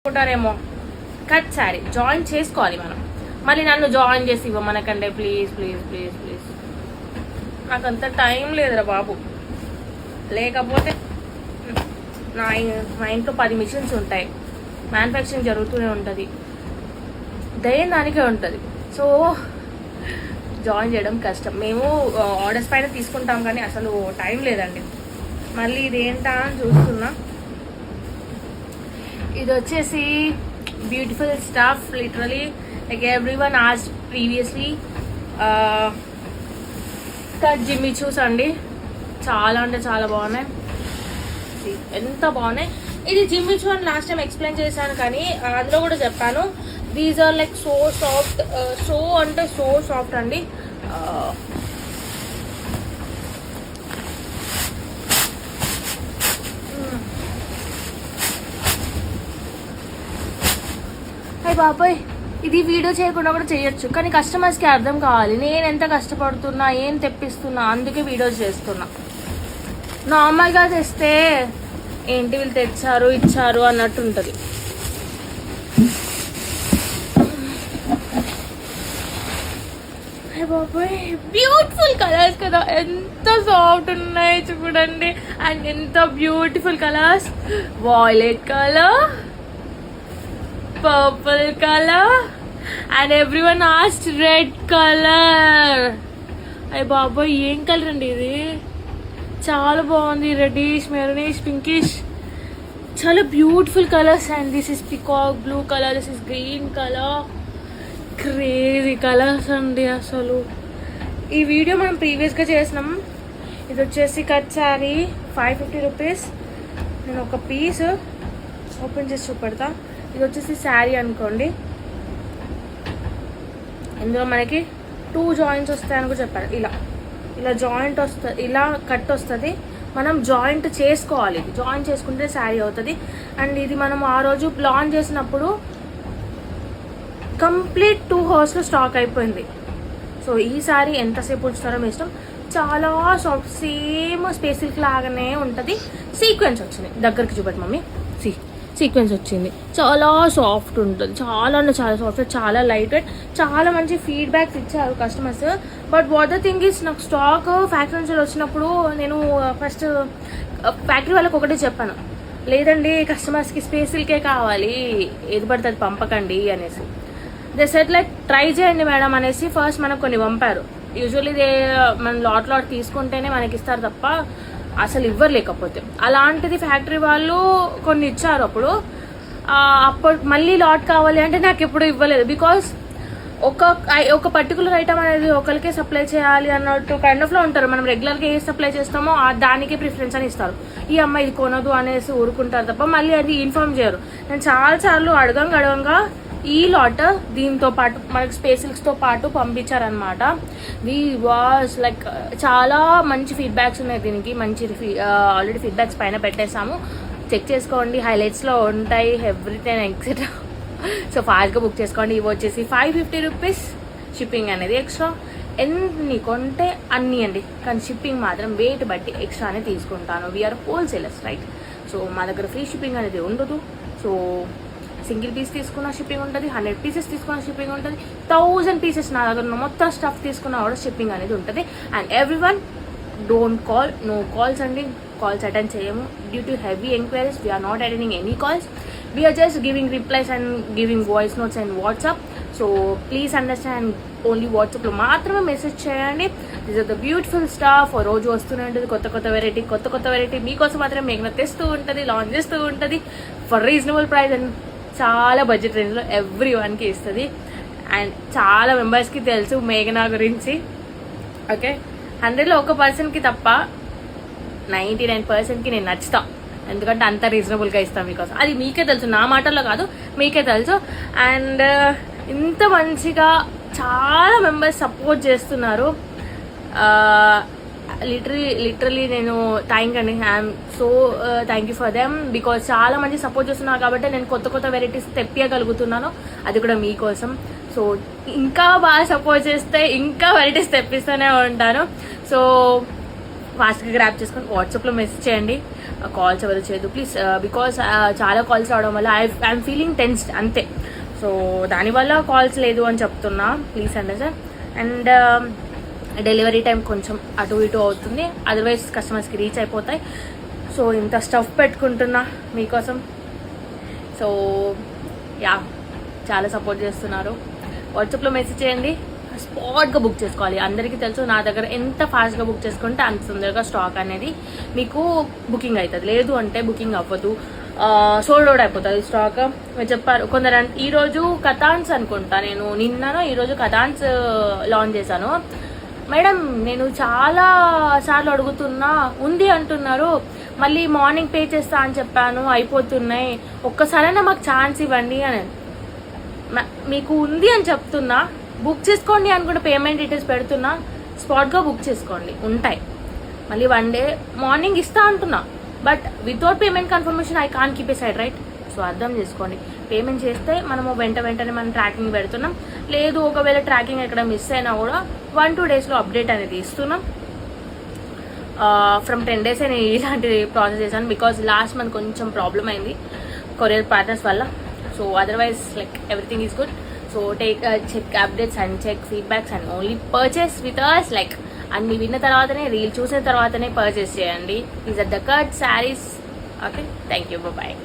అనుకుంటారేమో, cut sari join చేసుకోవాలి మనం. మళ్ళీ నన్ను జాయిన్ చేసి ఇవ్వమనకండి ప్లీజ్ ప్లీజ్ ప్లీజ్ ప్లీజ్. నాకు అంత టైం లేదురా బాబు. లేకపోతే మా ఇంట్లో 10 మిషన్స్ ఉంటాయి, మ్యానుఫ్యాక్చరింగ్ జరుగుతూనే ఉంటుంది, దయ్యం దానికే ఉంటుంది. సో జాయిన్ చేయడం కష్టం. మేము ఆర్డర్స్ పైన తీసుకుంటాం కానీ అసలు టైం లేదండి. మళ్ళీ ఇదేంటా అని చూస్తున్నా. ఇది వచ్చేసి beautiful stuff, literally like everyone asked previously. Cut Jimmy Choo అండి, చాలా అంటే చాలా బాగున్నాయి. ఎంత బాగున్నాయి. ఇది జిమ్మి చూ అని లాస్ట్ టైం ఎక్స్ప్లెయిన్ చేశాను కానీ అందులో కూడా చెప్పాను. These are like so soft, so అంటే సో సాఫ్ట్ అండి. అయ్య బాబాయ్, ఇది వీడియో చేయకుండా కూడా చేయొచ్చు కానీ కస్టమర్స్కి అర్థం కావాలి నేను ఎంత కష్టపడుతున్నా, ఏం తెప్పిస్తున్నా, అందుకే వీడియోస్ చేస్తున్నా. నార్మల్గా తెస్తే ఏంటి వీళ్ళు తెచ్చారు ఇచ్చారు అన్నట్టు ఉంటుంది. బాబాయ్ బ్యూటిఫుల్ కలర్స్ కదా, ఎంత సాఫ్ట్ ఉన్నాయి చూడండి. అండ్ ఎంత beautiful colours, violet colour, purple colour and everyone asked red colour. అయ్య బాబాయ్ ఏం కలర్ అండి ఇది, చాలా బాగుంది. రెడ్డిష్, మెరూనిష్, పింకిష్, చాలా beautiful colours. And this is peacock blue colour, this is green colour. Crazy colours అండి అసలు. ఈ వీడియో మనం ప్రీవియస్గా చేసినాం. ఇది వచ్చేసి కట్ శారీ 550 రూపీస్. నేను ఒక పీస్ ఓపెన్ చేసి చూపెడతా. ఇది వచ్చేసి శారీ అనుకోండి, ఇందులో మనకి 2 జాయింట్స్ వస్తాయని కూడా చెప్పారు. ఇలా జాయింట్ వస్తుంది, ఇలా కట్ వస్తుంది. మనం జాయింట్ చేసుకోవాలి, ఇది జాయింట్ చేసుకుంటే శారీ అవుతుంది. అండ్ ఇది మనం ఆ రోజు లాంచ్ చేసినప్పుడు కంప్లీట్ 2 అవర్స్లో స్టాక్ అయిపోయింది. సో ఈ సారీ ఎంతసేపు ఉంచుతారో మీ ఇష్టం. చాలా సాఫ్ట్, సేమ్ స్పేస్ సిల్క్ లాగానే ఉంటుంది. సీక్వెన్స్ వచ్చింది, దగ్గరికి చూపెట్టు మమ్మీ. సీక్వెన్స్ వచ్చింది, చాలా సాఫ్ట్ ఉంటుంది, చాలా అంటే చాలా సాఫ్ట్, చాలా లైట్ వెయిట్. చాలా మంచి ఫీడ్బ్యాక్స్ ఇచ్చారు customers. But what the thing is, నాకు స్టాక్ ఫ్యాక్టరీ నుంచి వచ్చినప్పుడు నేను ఫస్ట్ ఫ్యాక్టరీ వాళ్ళకి ఒకటే చెప్పాను, లేదండి కస్టమర్స్కి స్పేస్ సిల్కే కావాలి, ఏది పడితే అది పంపకండి అనేసి. దే సెట్ లైక్ ట్రై చేయండి మేడం అనేసి ఫస్ట్ మనకు కొన్ని పంపారు. యూజువల్లీ మనం లాట్ తీసుకుంటేనే మనకి ఇస్తారు తప్ప అసలు ఇవ్వరు. లేకపోతే అలాంటిది ఫ్యాక్టరీ వాళ్ళు కొన్ని ఇచ్చారు. అప్పుడు మళ్ళీ లాట్ కావాలి అంటే నాకు ఎప్పుడు ఇవ్వలేదు. బికాస్ ఒక పర్టికులర్ ఐటమ్ అనేది ఒకరికే సప్లై చేయాలి అన్నట్టు కైండ్ ఆఫ్లో ఉంటారు. మనం రెగ్యులర్గా ఏ సప్లై చేస్తామో దానికి ప్రిఫరెన్స్ అని ఇస్తారు. ఈ అమ్మాయి ఇది కొనదు అనేసి ఊరుకుంటారు తప్ప మళ్ళీ అది ఇన్ఫార్మ్ చేయరు. నేను చాలాసార్లు అడగంగా ఈ లాట్ దీంతో పాటు మనకి స్పేస్ సిల్క్స్తో పాటు పంపించారనమాట. వి వాజ్ లైక్ చాలా మంచి ఫీడ్బ్యాక్స్ ఉన్నాయి దీనికి. మంచి ఆల్రెడీ ఫీడ్బ్యాక్స్ పైన పెట్టేసాము, చెక్ చేసుకోండి, హైలైట్స్లో ఉంటాయి ఎవ్రీథింగ్ ఎక్సెట్రా. సో ఫాస్ట్గా బుక్ చేసుకోండి. ఇవి వచ్చేసి 550 రూపీస్. షిప్పింగ్ అనేది ఎక్స్ట్రా, ఎన్ని కొంటే అన్నీ అండి, కానీ షిప్పింగ్ మాత్రం వెయిట్ బట్టి ఎక్స్ట్రానే తీసుకుంటాను. We are wholesalers right. సో మా దగ్గర ఫ్రీ షిప్పింగ్ అనేది ఉండదు. సో సింగిల్ పీస్ తీసుకున్న షిప్పింగ్ ఉంటుంది, 100 పీసెస్ తీసుకున్న షిప్పింగ్ ఉంటుంది, 1000 పీసెస్ నా దగ్గర ఉన్న మొత్తం స్టఫ్ తీసుకున్న కూడా షిప్పింగ్ అనేది ఉంటుంది. And everyone don't call, no calls అండి, కాల్స్ అటెండ్ చేయము. Due to heavy enquiries we're not attending any calls. We're just giving replies and giving voice notes and WhatsApp. So please understand, only వాట్సాప్లో మాత్రమే message చేయండి. This are the beautiful staff. రోజు వస్తూనే ఉంటుంది కొత్త variety మీకోసం మాత్రం మేఘన తెస్తూ ఉంటుంది, లాంచ్ చేస్తూ ఉంటుంది ఫర్ రీజనబుల్ ప్రైస్ అండ్ చాలా బడ్జెట్ రేంజ్లో ఎవ్రీ వన్కి ఇస్తుంది. అండ్ చాలా మెంబర్స్కి తెలుసు మేఘనా గురించి. ఓకే, 100లో 1%కి తప్ప 99%కి నేను నచ్చుతా. ఎందుకంటే అంత రీజనబుల్గా ఇస్తాను మీకోసం. అది మీకే తెలుసు, నా మాటల్లో కాదు, మీకే తెలుసు. అండ్ ఇంత మంచిగా చాలా మెంబర్స్ సపోర్ట్ చేస్తున్నారు. లిటరలీ నేను థ్యాంక్ అండి, I'm so thank you for them. Because చాలా మంది సపోర్ట్ చేస్తున్నారు కాబట్టి నేను కొత్త వెరైటీస్ తెప్పియగలుగుతున్నాను, అది కూడా మీకోసం. సో ఇంకా బాగా సపోర్ట్ చేస్తే ఇంకా వెరైటీస్ తెప్పిస్తూనే ఉంటాను. సో ఫాస్ట్గా గ్రాప్ చేసుకొని వాట్సాప్లో మెసేజ్ చేయండి. కాల్స్ ఎవరు చేయదు ప్లీజ్, బికాస్ చాలా కాల్స్ రావడం వల్ల ఐఎమ్ ఫీలింగ్ టెన్స్డ్ అంతే. సో దానివల్ల కాల్స్ లేదు అని చెప్తున్నా, please understand. And delivery time కొంచెం అటు ఇటు అవుతుంది, అదర్వైజ్ కస్టమర్స్కి రీచ్ అయిపోతాయి. సో ఇంత స్టఫ్ పెట్టుకుంటున్నా మీకోసం. సో యా, చాలా సపోర్ట్ చేస్తున్నారు. వాట్సాప్లో మెసేజ్ చేయండి, స్పాట్గా బుక్ చేసుకోవాలి. అందరికీ తెలుసు నా దగ్గర ఎంత ఫాస్ట్గా బుక్ చేసుకుంటే అంత తొందరగా స్టాక్ అనేది మీకు బుకింగ్ అవుతుంది. లేదు అంటే బుకింగ్ అవ్వదు, సోల్డ్ అవుట్ అయిపోతుంది స్టాక్. మీరు చెప్పారు కొందరు, ఈరోజు కథాన్స్ అనుకుంటా, నేను నిన్ననో ఈరోజు కథాన్స్ లాంచ్ చేశాను. మేడం నేను చాలా సార్లు అడుగుతున్నా, ఉంది అంటున్నారు, మళ్ళీ మార్నింగ్ పే చేస్తా అని చెప్పాను, అయిపోతున్నాయి, ఒక్కసారైనా మాకు ఛాన్స్ ఇవ్వండి అని. మీకు ఉంది అని చెప్తున్నా, బుక్ చేసుకోండి అని కూడా పేమెంట్ డీటెయిల్స్ పెడుతున్నా, స్పాట్గా బుక్ చేసుకోండి, ఉంటాయి. మళ్ళీ 1 డే మార్నింగ్ ఇస్తా అంటున్నా, but without payment confirmation I can keep a side, right? So అర్థం చేసుకోండి. పేమెంట్ చేస్తే మనము వెంటనే మనం ట్రాకింగ్ పెడుతున్నాం. లేదు ఒకవేళ ట్రాకింగ్ ఎక్కడ మిస్ అయినా కూడా 1-2 డేస్లో అప్డేట్ అనేది ఇస్తున్నాం. ఫ్రమ్ 10 days నేను ఇలాంటి ప్రాసెస్ చేశాను, బికాజ్ లాస్ట్ మంత్ కొంచెం ప్రాబ్లం అయింది కొరియర్ పార్ట్నర్స్ వల్ల. So otherwise like everything is good. So check updates and check feedbacks and only purchase with us. Like అన్ని విన్న తర్వాతనే, రీల్ చూసిన తర్వాతనే పర్చేస్ చేయండి. These are the cut saris. Okay, thank you, bye.